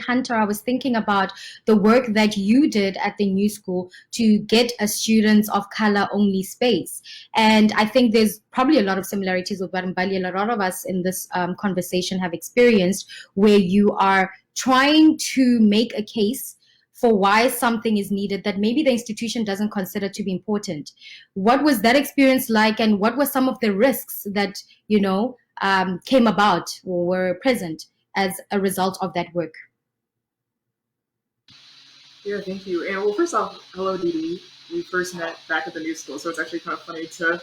Hunter, I was thinking about the work that you did at the New School to get a students of color only space. And I think there's probably a lot of similarities with what Mbali and a lot of us in this conversation have experienced, where you are trying to make a case for why something is needed that maybe the institution doesn't consider to be important. What was that experience like, and what were some of the risks that, came about or were present as a result of that work? Yeah, thank you. And well, first off, hello, Didi. We first met back at the New School, so it's actually kind of funny to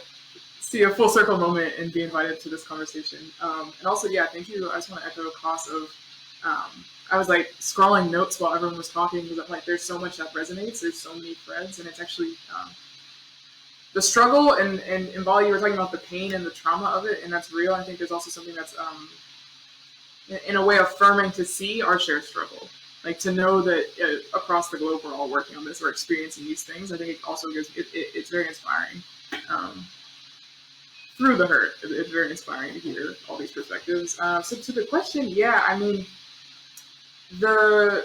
see a full circle moment and be invited to this conversation. And also, yeah, thank you. I just want to echo Koss of, I was like scrolling notes while everyone was talking because I'm like, there's so much that resonates. There's so many threads, and it's actually the struggle and Mbali, you were talking about the pain and the trauma of it, and that's real. I think there's also something that's in a way affirming to see our shared struggle. Like to know that across the globe we're all working on this, we're experiencing these things. I think it also gives it's very inspiring. Through the hurt, it's very inspiring to hear all these perspectives. So to the question, yeah, I mean, I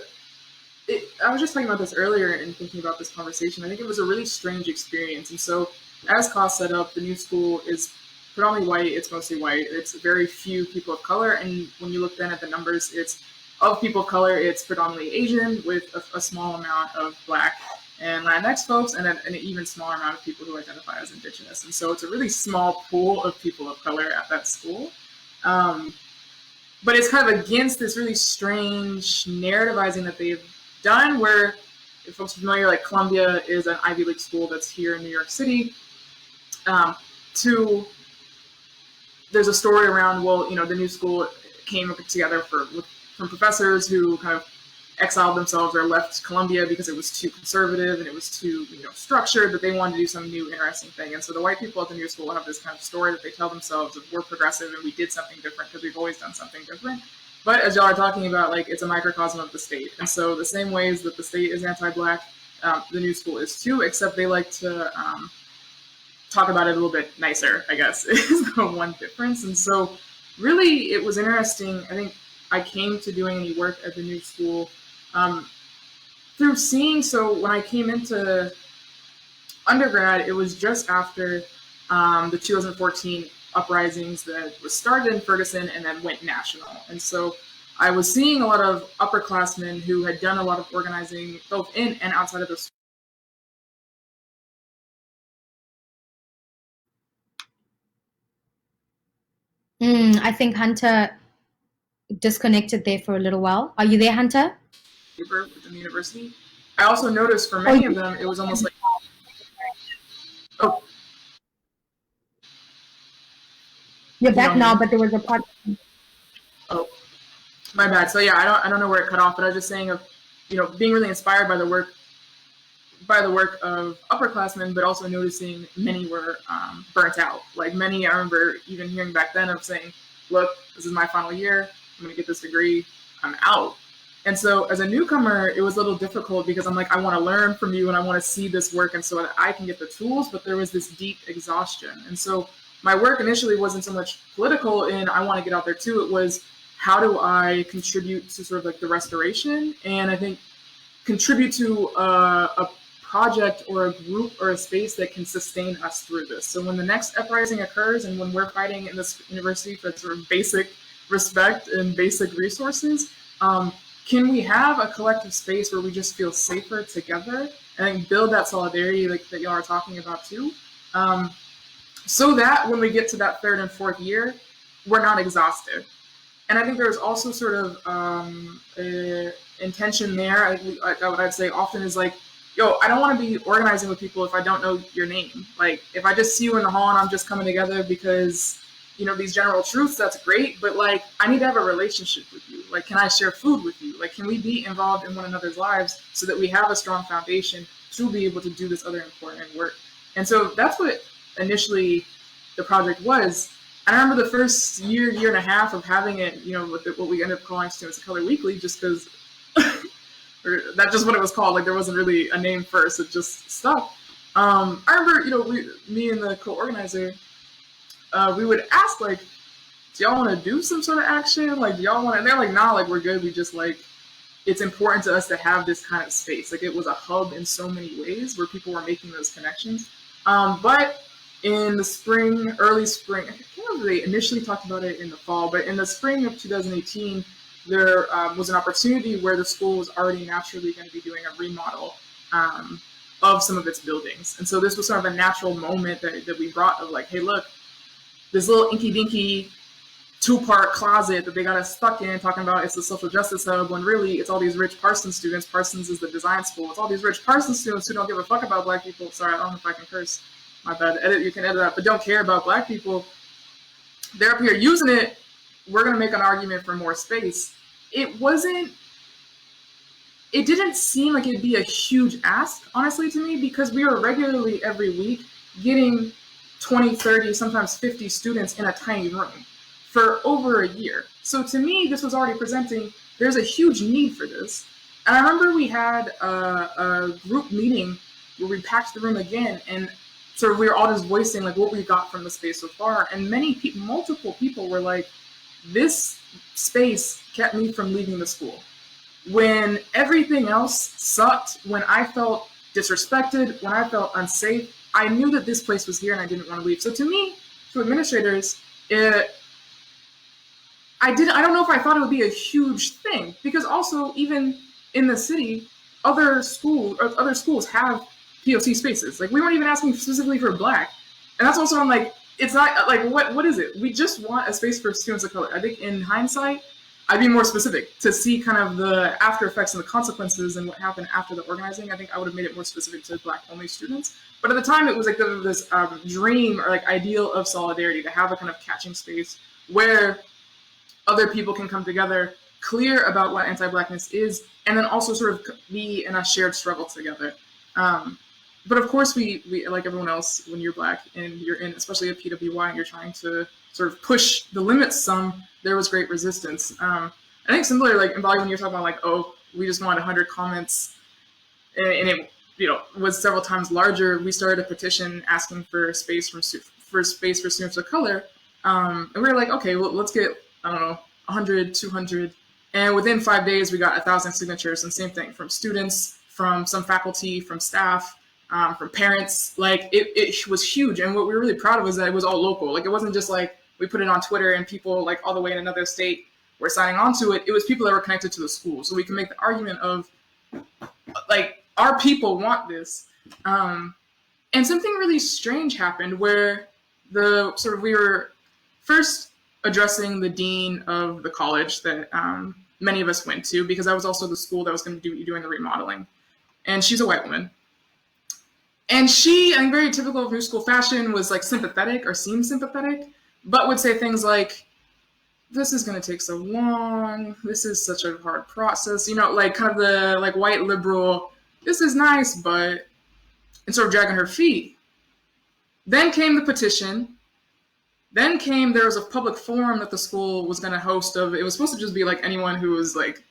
was just talking about this earlier and thinking about this conversation. I think it was a really strange experience. And so, as Koss set up, the New School is predominantly white. It's mostly white. It's very few people of color. And when you look then at the numbers, it's of people of color, it's predominantly Asian with a small amount of Black and Latinx folks, and an even smaller amount of people who identify as Indigenous. And so it's a really small pool of people of color at that school. But it's kind of against this really strange narrativizing that they've done, where if folks are familiar, like Columbia is an Ivy League school that's here in New York City. There's a story around, well, the New School came together from professors who kind of exiled themselves or left Columbia because it was too conservative and it was too structured, that they wanted to do some new interesting thing. And so the white people at the New School have this kind of story that they tell themselves of, we're progressive and we did something different because we've always done something different. But as y'all are talking about, like, it's a microcosm of the state. And so the same ways that the state is anti-Black, the New School is too, except they like to talk about it a little bit nicer, I guess, is the one difference. And so really it was interesting. I think I came to doing any work at the New School through seeing, so when I came into undergrad, it was just after the 2014 uprisings that was started in Ferguson and then went national. And so I was seeing a lot of upperclassmen who had done a lot of organizing both in and outside of the school. I think Hunter disconnected there for a little while. Are you there, Hunter? Within the university. I also noticed for many of them, it was almost like, oh. You're back now, but there was a part. Oh, my bad. So yeah, I don't know where it cut off, but I was just saying of, being really inspired by the work of upperclassmen, but also noticing many were burnt out. Like many, I remember even hearing back then of saying, look, this is my final year. I'm going to get this degree. I'm out. And so as a newcomer, it was a little difficult because I'm like, I want to learn from you and I want to see this work and so that I can get the tools, but there was this deep exhaustion. And so my work initially wasn't so much political in I want to get out there too. It was, how do I contribute to sort of like the restoration? And I think contribute to a project or a group or a space that can sustain us through this. So when the next uprising occurs and when we're fighting in this university for sort of basic respect and basic resources, can we have a collective space where we just feel safer together and build that solidarity like that y'all are talking about too? So that when we get to that third and fourth year, we're not exhausted. And I think there's also sort of a intention there. What I'd say often is like, yo, I don't want to be organizing with people if I don't know your name. Like if I just see you in the hall and I'm just coming together because these general truths, that's great, but like, I need to have a relationship with you. Like, can I share food with you? Like, can we be involved in one another's lives so that we have a strong foundation to be able to do this other important work? And so that's what initially the project was. And I remember the first year and a half of having it, with what we ended up calling Students of Color Weekly, just because that's just what it was called. Like, there wasn't really a name first, it just stuck. I remember, me and the co-organizer, we would ask, like, do y'all want to do some sort of action? Like, do y'all want to? And they're like, nah, like, we're good. We just, like, it's important to us to have this kind of space. Like, it was a hub in so many ways where people were making those connections. But in the spring, early spring, I can't remember if they initially talked about it in the fall, but in the spring of 2018, there was an opportunity where the school was already naturally going to be doing a remodel of some of its buildings. And so this was sort of a natural moment that we brought of like, hey, look, this little inky dinky 2-part closet that they got us stuck in talking about it's the social justice hub, when really it's all these rich Parsons students. Parsons is the design school. It's all these rich Parsons students who don't give a fuck about Black people. Sorry, I don't know if I can curse. My bad. You can edit that, but don't care about Black people. They're up here using it. We're going to make an argument for more space. It didn't seem like it'd be a huge ask, honestly, to me, because we were regularly every week getting 20, 30, sometimes 50 students in a tiny room for over a year. So to me, this was already presenting, there's a huge need for this. And I remember we had a group meeting where we packed the room again, and sort of we were all just voicing like what we got from the space so far. And multiple people were like, this space kept me from leaving the school. When everything else sucked, when I felt disrespected, when I felt unsafe, I knew that this place was here and I didn't want to leave. So to me, to administrators, I don't know if I thought it would be a huge thing, because also even in the city, other schools have POC spaces. Like, we weren't even asking specifically for Black. And that's also, I'm like, it's not like, what is it? We just want a space for students of color. I think in hindsight, I'd be more specific to see kind of the after effects and the consequences and what happened after the organizing. I think I would have made it more specific to Black only students. But at the time, it was like this dream or like ideal of solidarity, to have a kind of catching space where other people can come together, clear about what anti-Blackness is, and then also sort of be in a shared struggle together. But of course, we like everyone else, when you're Black and you're in, especially a PWI, and you're trying to sort of push the limits some, there was great resistance. I think similar, like, Mbali, when you're talking about like, oh, we just wanted 100 comments, and it, was several times larger, we started a petition asking for space for students of color. And we were like, okay, well, let's get, 100, 200. And within 5 days, we got 1,000 signatures, and same thing from students, from some faculty, from staff, from parents. Like, it was huge. And what we were really proud of was that it was all local. Like, it wasn't just like we put it on Twitter and people like all the way in another state were signing on to it. It was people that were connected to the school. So we can make the argument of like, our people want this. And something really strange happened where we were first addressing the dean of the college that many of us went to, because that was also the school that was going to be doing the remodeling. And she's a white woman. And she, I think very typical of new school fashion, was like sympathetic, or seemed sympathetic, but would say things like, this is going to take so long, this is such a hard process, like kind of the like white liberal, this is nice, but, and sort of dragging her feet. Then came the petition. Then there was a public forum that the school was going to host it was supposed to just be like anyone who was like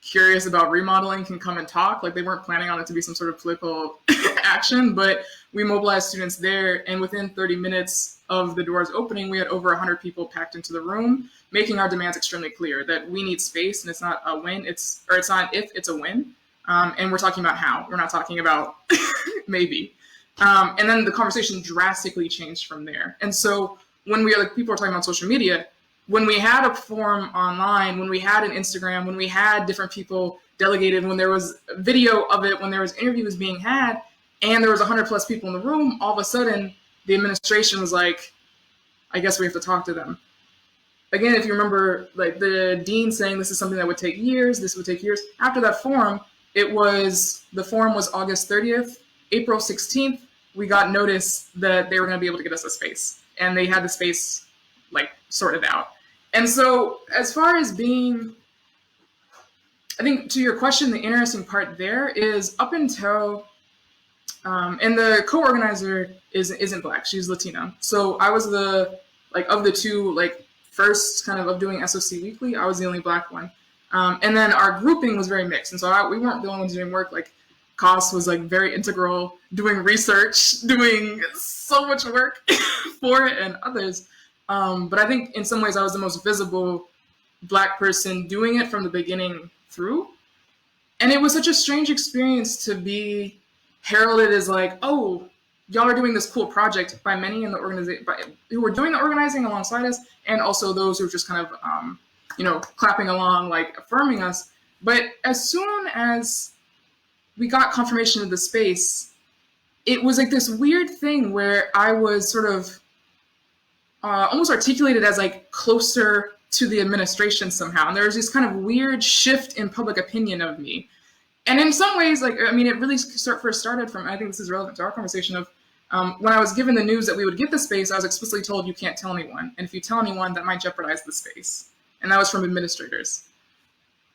curious about remodeling can come and talk. Like, they weren't planning on it to be some sort of political action, but we mobilized students there. And within 30 minutes of the doors opening, we had over 100 people packed into the room, making our demands extremely clear that we need space, and it's not a win, it's not if, it's a win. And we're talking about how. We're not talking about maybe. And then the conversation drastically changed from there. And so when people are talking about social media, when we had a forum online, when we had an Instagram, when we had different people delegated, when there was video of it, when there was interviews being had, and there was 100+ people in the room, all of a sudden the administration was like, I guess we have to talk to them. Again, if you remember, like the dean saying this is something that would take years, this would take years. After that forum, the forum was August 30th, April 16th, we got notice that they were going to be able to get us a space. And they had the space like sorted out. And so as far as being, I think to your question, the interesting part there is up until, and the co-organizer isn't Black, she's Latina. So I was of the two, first kind of doing SOC weekly, I was the only Black one. And then our grouping was very mixed. And so we weren't the only ones doing work. Like, Cost was very integral, doing research, doing so much work for it, and others. But I think in some ways I was the most visible Black person doing it from the beginning through. And it was such a strange experience to be heralded as like, oh, y'all are doing this cool project by many in the organization, who were doing the organizing alongside us, and also those who were just kind of, clapping along, like affirming us. But as soon as we got confirmation of the space, it was like this weird thing where I was sort of almost articulated as like closer to the administration somehow. And there was this kind of weird shift in public opinion of me. And in some ways, like, I mean, it really first started from, I think this is relevant to our conversation of, when I was given the news that we would get the space, I was explicitly told you can't tell anyone. And if you tell anyone, that might jeopardize the space. And that was from administrators.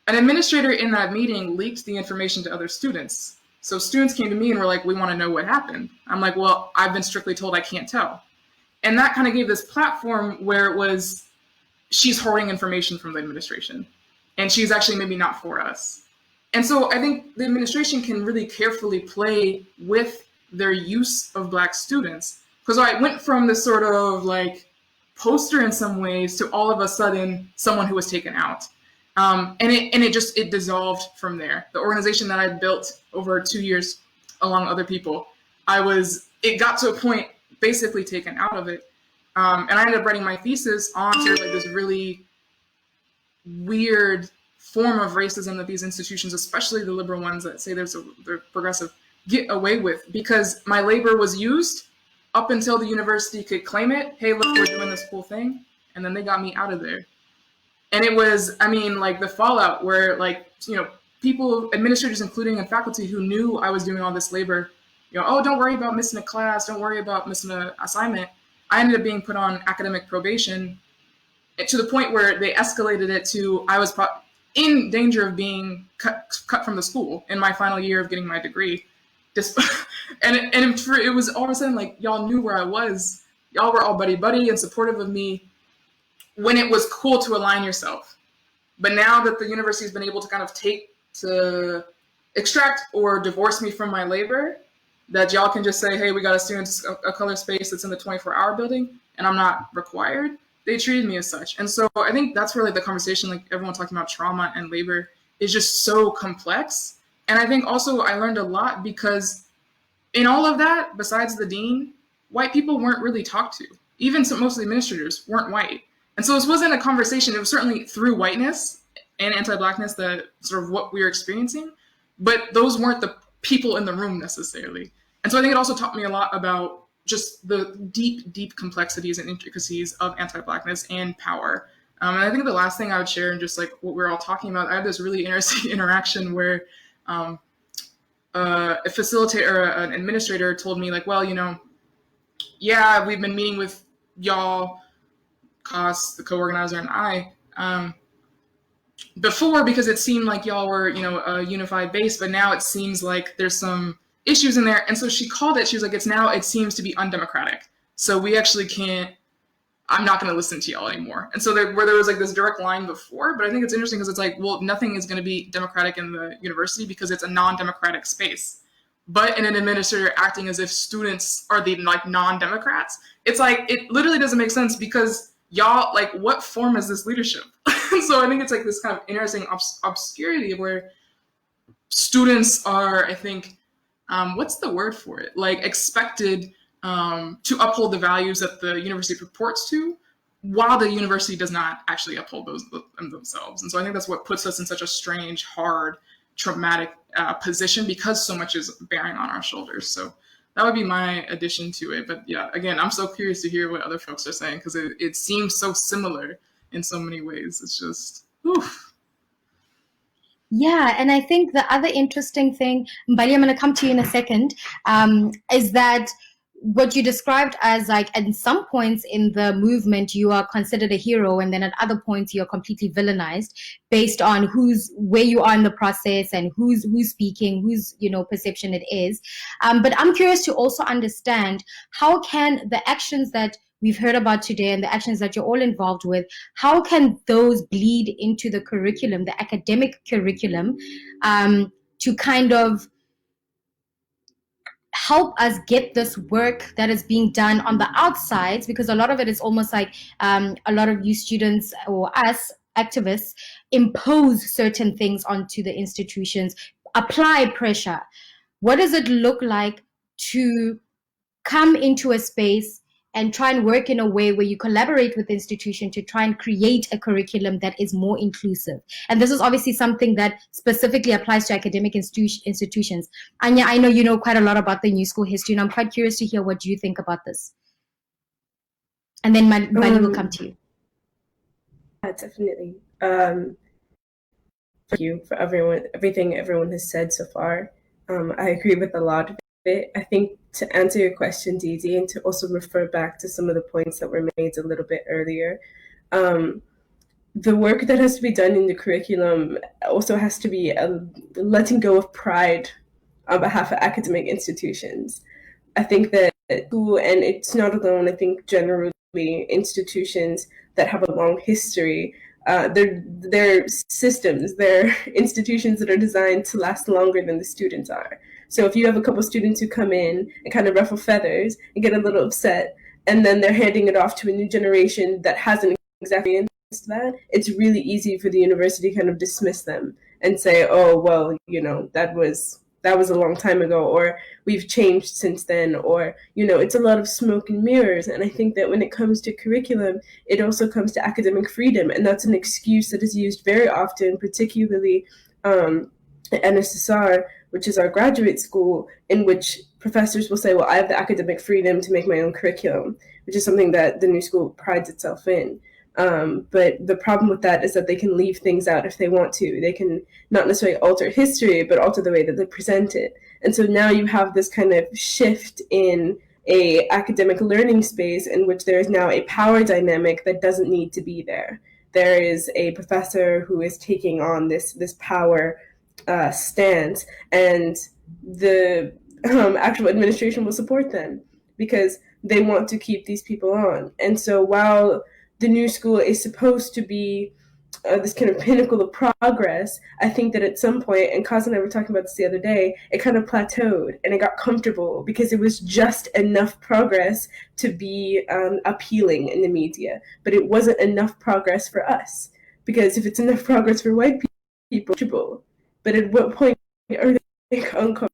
An administrator in that meeting leaked the information to other students. So students came to me and were like, we want to know what happened. I'm like, well, I've been strictly told I can't tell. And that kind of gave this platform where it was, she's hoarding information from the administration. And she's actually maybe not for us. And so I think the administration can really carefully play with their use of Black students. Because I went from this sort of like poster in some ways to all of a sudden someone who was taken out. And it dissolved from there. The organization that I built over 2 years along other people, it got to a point basically taken out of it. And I ended up writing my thesis on sort of like this really weird form of racism that these institutions, especially the liberal ones that say they're progressive, get away with, because my labor was used up until the university could claim it. Hey, look, we're doing this cool thing. And then they got me out of there. And it was, I mean, like the fallout where like, people, administrators, including and faculty who knew I was doing all this labor, oh, don't worry about missing a class. Don't worry about missing an assignment. I ended up being put on academic probation to the point where they escalated it to I was in danger of being cut from the school in my final year of getting my degree. And it was all of a sudden like y'all knew where I was. Y'all were all buddy and supportive of me when it was cool to align yourself. But now that the university has been able to kind of extract or divorce me from my labor, that y'all can just say, hey, we got a color space that's in the 24-hour building and I'm not required. They treated me as such. And so I think that's where like the conversation, like everyone talking about trauma and labor, is just so complex. And I think also I learned a lot because in all of that, besides the dean, white people weren't really talked to. Even most of the administrators weren't white. And so this wasn't a conversation. It was certainly through whiteness and anti-Blackness that sort of what we were experiencing, but those weren't the people in the room necessarily. And so I think it also taught me a lot about just the deep complexities and intricacies of anti-Blackness and power. And I think the last thing I would share, and just like what we're all talking about, I had this really interesting interaction where a facilitator, an administrator told me like, well, yeah, we've been meeting with y'all, Kos, the co-organizer, and I, before because it seemed like y'all were, a unified base, but now it seems like there's some issues in there. And so she called it, she was like, it seems to be undemocratic. So we actually I'm not going to listen to y'all anymore. And so where there was like this direct line before, but I think it's interesting because it's like, well, nothing is going to be democratic in the university because it's a non-democratic space. But in an administrator acting as if students are the like non-democrats, it's like, it literally doesn't make sense because y'all, like, what form is this leadership? So I think it's like this kind of interesting obscurity where students are, I think, what's the word for it? Like expected to uphold the values that the university purports to, while the university does not actually uphold those themselves. And so I think that's what puts us in such a strange, hard, traumatic position because so much is bearing on our shoulders. So that would be my addition to it. But yeah, again, I'm so curious to hear what other folks are saying because it seems so similar in so many ways. It's just, oof. Yeah, and I think the other interesting thing, Mbali, I'm going to come to you in a second, is that what you described as like at some points in the movement you are considered a hero, and then at other points you're completely villainized based on where you are in the process and who's speaking, whose perception it is. But I'm curious to also understand how can the actions that we've heard about today and the actions that you're all involved with, how can those bleed into the curriculum, the academic curriculum, to kind of help us get this work that is being done on the outsides? Because a lot of it is almost like a lot of you students or us activists impose certain things onto the institutions, apply pressure. What does it look like to come into a space and try and work in a way where you collaborate with the institution to try and create a curriculum that is more inclusive? And this is obviously something that specifically applies to academic institutions. Anya, I know you know quite a lot about the New School history, and I'm quite curious to hear what you think about this. And then Mbali will come to you. Yeah, definitely. Thank you for everything everyone has said so far. I agree with a lot of it. I think to answer your question, Didi, and to also refer back to some of the points that were made a little bit earlier, the work that has to be done in the curriculum also has to be letting go of pride on behalf of academic institutions. I think that school, and it's not alone, I think generally institutions that have a long history, they're systems, they're institutions that are designed to last longer than the students are. So if you have a couple students who come in and kind of ruffle feathers and get a little upset, and then they're handing it off to a new generation that hasn't exactly experienced that, it's really easy for the university to kind of dismiss them and say, oh, well, you know, that was a long time ago, or we've changed since then, or, you know, it's a lot of smoke and mirrors. And I think that when it comes to curriculum, it also comes to academic freedom. And that's an excuse that is used very often, particularly at NSSR, which is our graduate school, in which professors will say, well, I have the academic freedom to make my own curriculum, which is something that the New School prides itself in. But the problem with that is that they can leave things out if they want to. They can not necessarily alter history, but alter the way that they present it. And so now you have this kind of shift in a academic learning space in which there is now a power dynamic that doesn't need to be there. There is a professor who is taking on this power stance, and the actual administration will support them because they want to keep these people on. And so while the New School is supposed to be this kind of pinnacle of progress, I think that at some point, and Kaz and I were talking about this the other day, it kind of plateaued and it got comfortable because it was just enough progress to be appealing in the media. But it wasn't enough progress for us, because if it's enough progress for white people, but at what point are they uncomfortable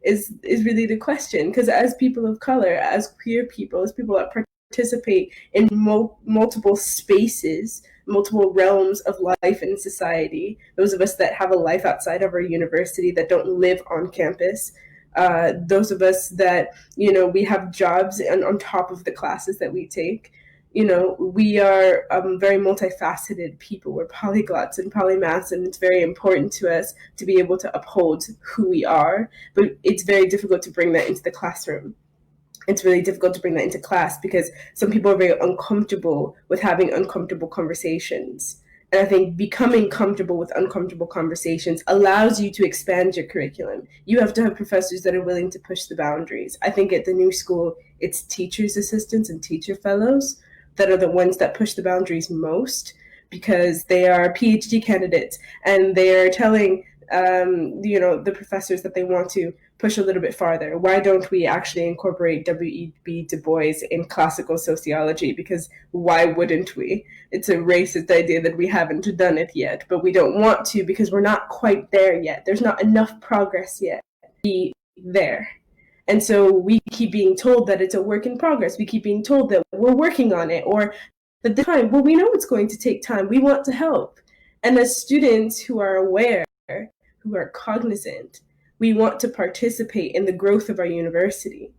is really the question. Because as people of color, as queer people, as people that participate in multiple spaces, multiple realms of life in society, those of us that have a life outside of our university, that don't live on campus, those of us that, you know, we have jobs on top of the classes that we take, you know, we are very multifaceted people. We're polyglots and polymaths, and it's very important to us to be able to uphold who we are, but it's very difficult to bring that into the classroom. It's really difficult to bring that into class because some people are very uncomfortable with having uncomfortable conversations. And I think becoming comfortable with uncomfortable conversations allows you to expand your curriculum. You have to have professors that are willing to push the boundaries. I think at the New School, it's teachers' assistants and teacher fellows that are the ones that push the boundaries most, because they are PhD candidates and they are telling you know, the professors that they want to push a little bit farther. Why don't we actually incorporate W.E.B. Du Bois in classical sociology? Because why wouldn't we? It's a racist idea that we haven't done it yet, but we don't want to because we're not quite there yet. There's not enough progress yet to be there. And so we keep being told that it's a work in progress. We keep being told that we're working on it, or that the time, well, we know it's going to take time. We want to help. And as students who are aware, who are cognizant, we want to participate in the growth of our university.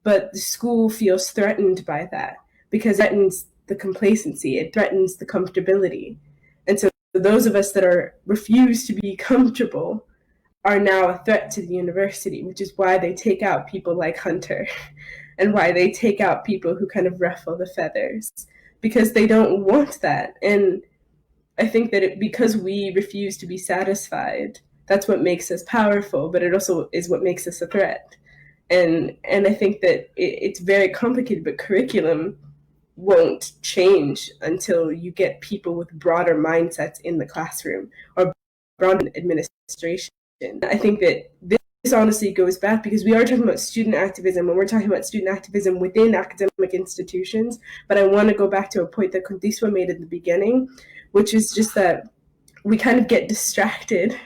But the school feels threatened by that because it threatens the complacency, it threatens the comfortability. And so those of us that refuse to be comfortable are now a threat to the university, which is why they take out people like Hunter and why they take out people who kind of ruffle the feathers, because they don't want that. And I think that because we refuse to be satisfied, that's what makes us powerful, but it also is what makes us a threat. And I think that it's very complicated, but curriculum won't change until you get people with broader mindsets in the classroom or broader administration. I think that this honestly goes back, because we are talking about student activism, and we're talking about student activism within academic institutions, but I want to go back to a point that Qondiswa made at the beginning, which is just that we kind of get distracted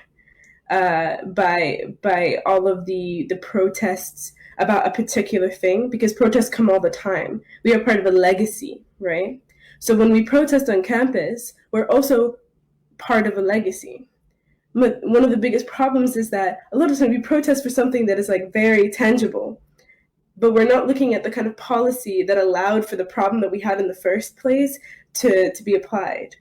by all of the protests about a particular thing, because protests come all the time. We are part of a legacy, right? So when we protest on campus, we're also part of a legacy. But one of the biggest problems is that a lot of times we protest for something that is like very tangible, but we're not looking at the kind of policy that allowed for the problem that we had in the first place to be applied.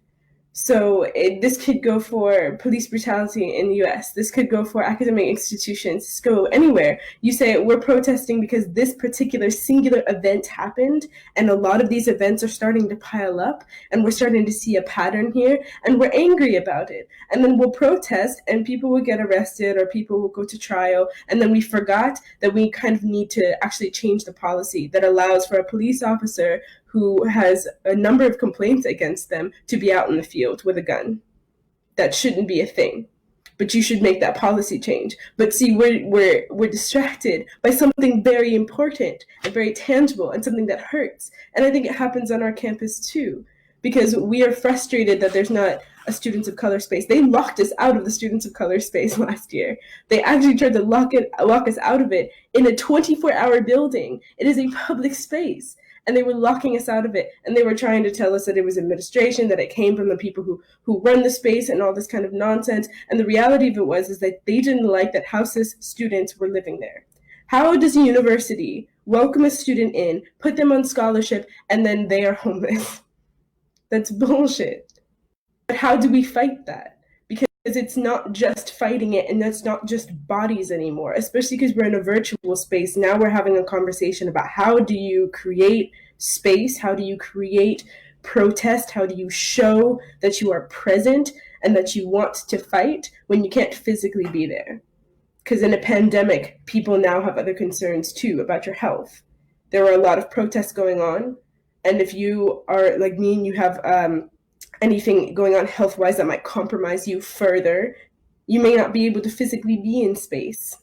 So this could go for police brutality in the US. This could go for academic institutions. This could go anywhere. You say we're protesting because this particular singular event happened, and a lot of these events are starting to pile up, and we're starting to see a pattern here, and we're angry about it. And then we'll protest, and people will get arrested, or people will go to trial, and then we forgot that we kind of need to actually change the policy that allows for a police officer who has a number of complaints against them to be out in the field with a gun. That shouldn't be a thing, but you should make that policy change. But see, we're distracted by something very important and very tangible and something that hurts. And I think it happens on our campus too, because we are frustrated that there's not a students of color space. They locked us out of the students of color space last year. They actually tried to lock us out of it in a 24-hour building. It is a public space. And they were locking us out of it. And they were trying to tell us that it was administration, that it came from the people who run the space and all this kind of nonsense. And the reality of it was is that they didn't like that houseless students were living there. How does a university welcome a student in, put them on scholarship, and then they are homeless? That's bullshit. But how do we fight that? Because it's not just fighting it, and that's not just bodies anymore, especially because we're in a virtual space. Now we're having a conversation about how do you create space, how do you create protest, how do you show that you are present and that you want to fight when you can't physically be there. Because in a pandemic, people now have other concerns too about your health. There are a lot of protests going on, and if you are like me and you have anything going on health-wise that might compromise you further, you may not be able to physically be in space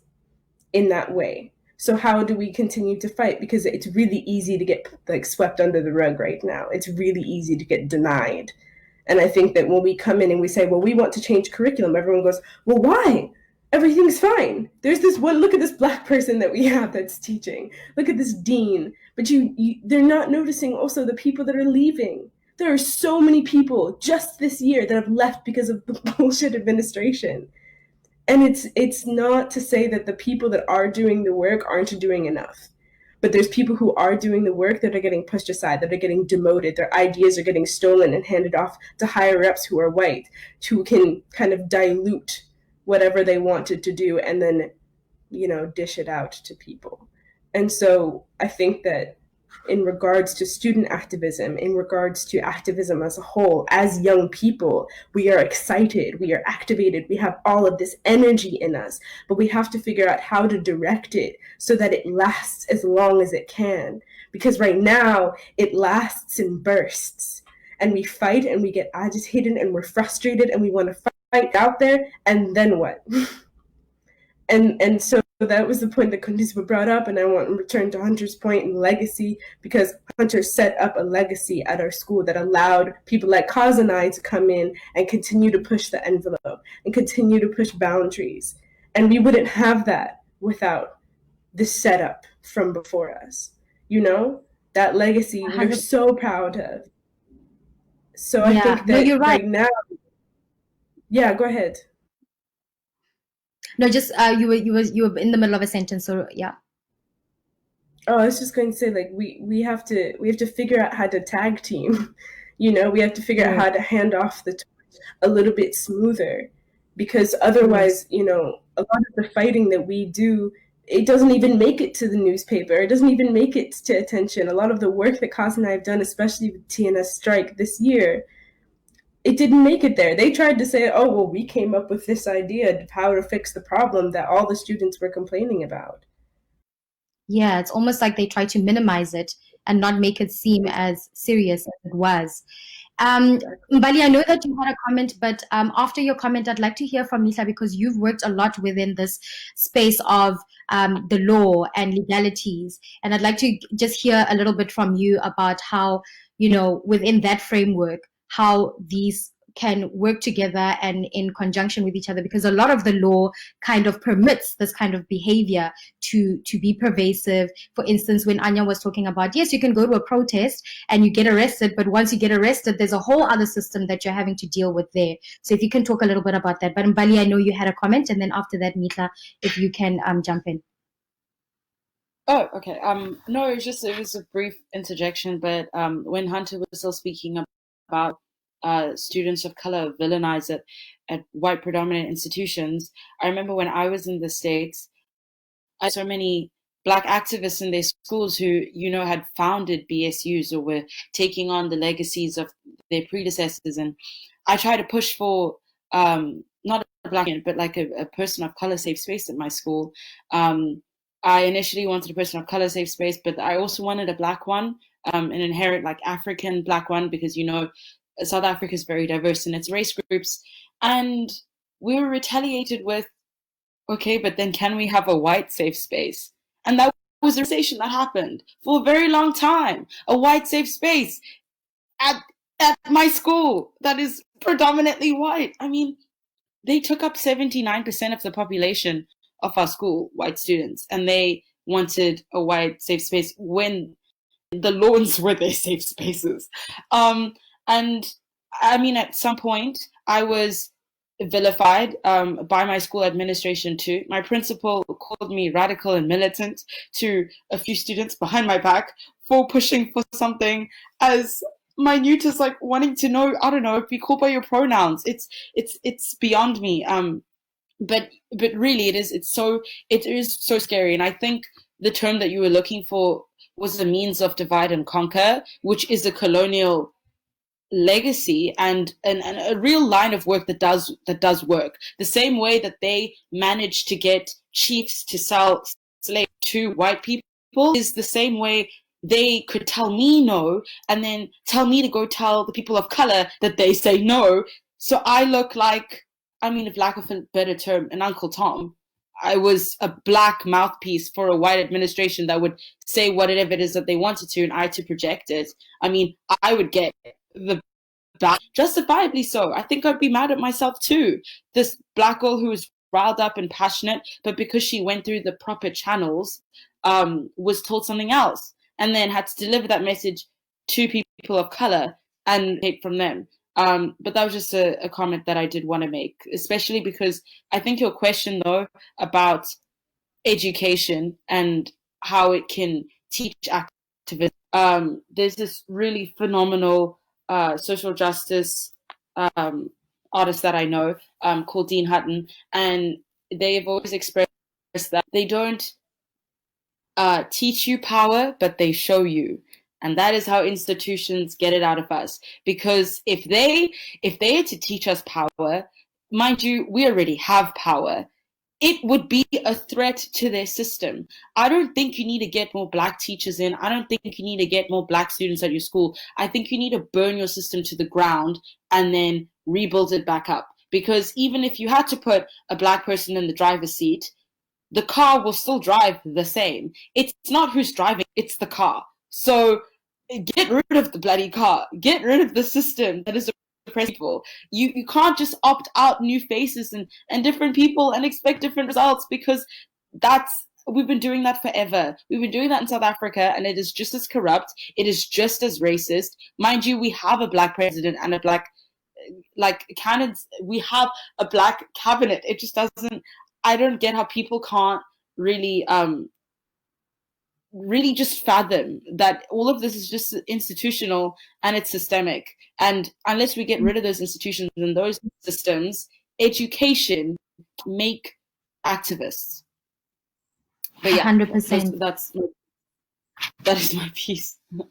in that way. So how do we continue to fight? Because it's really easy to get like swept under the rug right now. It's really easy to get denied. And I think that when we come in and we say, well, we want to change curriculum, everyone goes, well, why? Everything's fine. There's this one, look at this Black person that we have that's teaching. Look at this dean. But they're not noticing also the people that are leaving. There are so many people just this year that have left because of the bullshit administration. And it's not to say that the people that are doing the work aren't doing enough. But there's people who are doing the work that are getting pushed aside, that are getting demoted. Their ideas are getting stolen and handed off to higher ups who are white, who can kind of dilute whatever they wanted to do and then, dish it out to people. And so I think that in regards to student activism, in regards to activism as a whole, as young people, we are excited, we are activated, we have all of this energy in us, but we have to figure out how to direct it so that it lasts as long as it can. Because right now, it lasts in bursts. And we fight and we get agitated and we're frustrated and we want to fight out there, and then what? And so that was the point that Qondiswa brought up, and I want to return to Hunter's point in legacy, because Hunter set up a legacy at our school that allowed people like Kaz and I to come in and continue to push the envelope and continue to push boundaries. And we wouldn't have that without the setup from before us. That legacy we're so proud of. So I think that you're right now, yeah, go ahead. No, just you were in the middle of a sentence, so yeah. Oh, I was just going to say, like, we have to figure out how to tag team. We have to figure out how to hand off the torch a little bit smoother, because otherwise, a lot of the fighting that we do, it doesn't even make it to the newspaper. It doesn't even make it to attention. A lot of the work that Kaz and I have done, especially with TNS strike this year, it didn't make it there. They tried to say, oh, well, we came up with this idea of how to fix the problem that all the students were complaining about. Yeah, it's almost like they try to minimize it and not make it seem as serious as it was. Mbali, I know that you had a comment, but after your comment, I'd like to hear from Mihla, because you've worked a lot within this space of the law and legalities. And I'd like to just hear a little bit from you about how, within that framework, how these can work together and in conjunction with each other, because a lot of the law kind of permits this kind of behavior to be pervasive. For instance, when Anya was talking about, yes, you can go to a protest and you get arrested, but once you get arrested, there's a whole other system that you're having to deal with there. So if you can talk a little bit about that. But Mbali, I know you had a comment, and then after that, Mihla, if you can jump in. Oh, okay. No, it was a brief interjection, but when Hunter was still speaking about students of color villainized at white predominant institutions, I remember when I was in the States, I saw so many Black activists in their schools who, had founded BSUs or were taking on the legacies of their predecessors. And I try to push for not a Black, but like a person of color safe space at my school. I initially wanted a person of color safe space, but I also wanted a Black one, an inherent like African Black one, because South Africa is very diverse in its race groups, and we were retaliated with, okay, but then can we have a white safe space? And that was a conversation that happened for a very long time. A white safe space at my school that is predominantly white. I mean, they took up 79% of the population of our school, white students, and they wanted a white safe space when the lawns were their safe spaces. And I mean, at some point, I was vilified by my school administration too. My principal called me radical and militant to a few students behind my back for pushing for something as minute as like wanting to know, I don't know, be called by your pronouns. It's beyond me. But really, it is so scary. And I think the term that you were looking for was a means of divide and conquer, which is a colonial legacy and a real line of work that does work. The same way that they managed to get chiefs to sell slaves to white people is the same way they could tell me no and then tell me to go tell the people of color that they say no. So I look like, I mean, if lack of a better term, an Uncle Tom. I was a Black mouthpiece for a white administration that would say whatever it is that they wanted to, and I to project it. I mean, I would get the back, justifiably so. I think I'd be mad at myself too. This Black girl who was riled up and passionate, but because she went through the proper channels, was told something else, and then had to deliver that message to people of color and hate from them. But that was just a comment that I did want to make, especially because I think your question, though, about education and how it can teach activism. There's this really phenomenal social justice artist that I know called Dean Hutton, and they have always expressed that they don't teach you power, but they show you. And that is how institutions get it out of us. Because if they are to teach us power, mind you, we already have power. It would be a threat to their system. I don't think you need to get more Black teachers in. I don't think you need to get more Black students at your school. I think you need to burn your system to the ground and then rebuild it back up. Because even if you had to put a Black person in the driver's seat, the car will still drive the same. It's not who's driving, it's the car. So get rid of the bloody car. Get rid of the system that is oppressing people. You can't just opt out new faces and different people and expect different results, because we've been doing that forever. We've been doing that in South Africa, and it is just as corrupt. It is just as racist. Mind you, we have a Black president and a Black candidates. We have a Black cabinet. It just doesn't. I don't get how people can't really just fathom that all of this is just institutional and it's systemic. And unless we get rid of those institutions and those systems, education make activists. But yeah, 100%. that is my piece.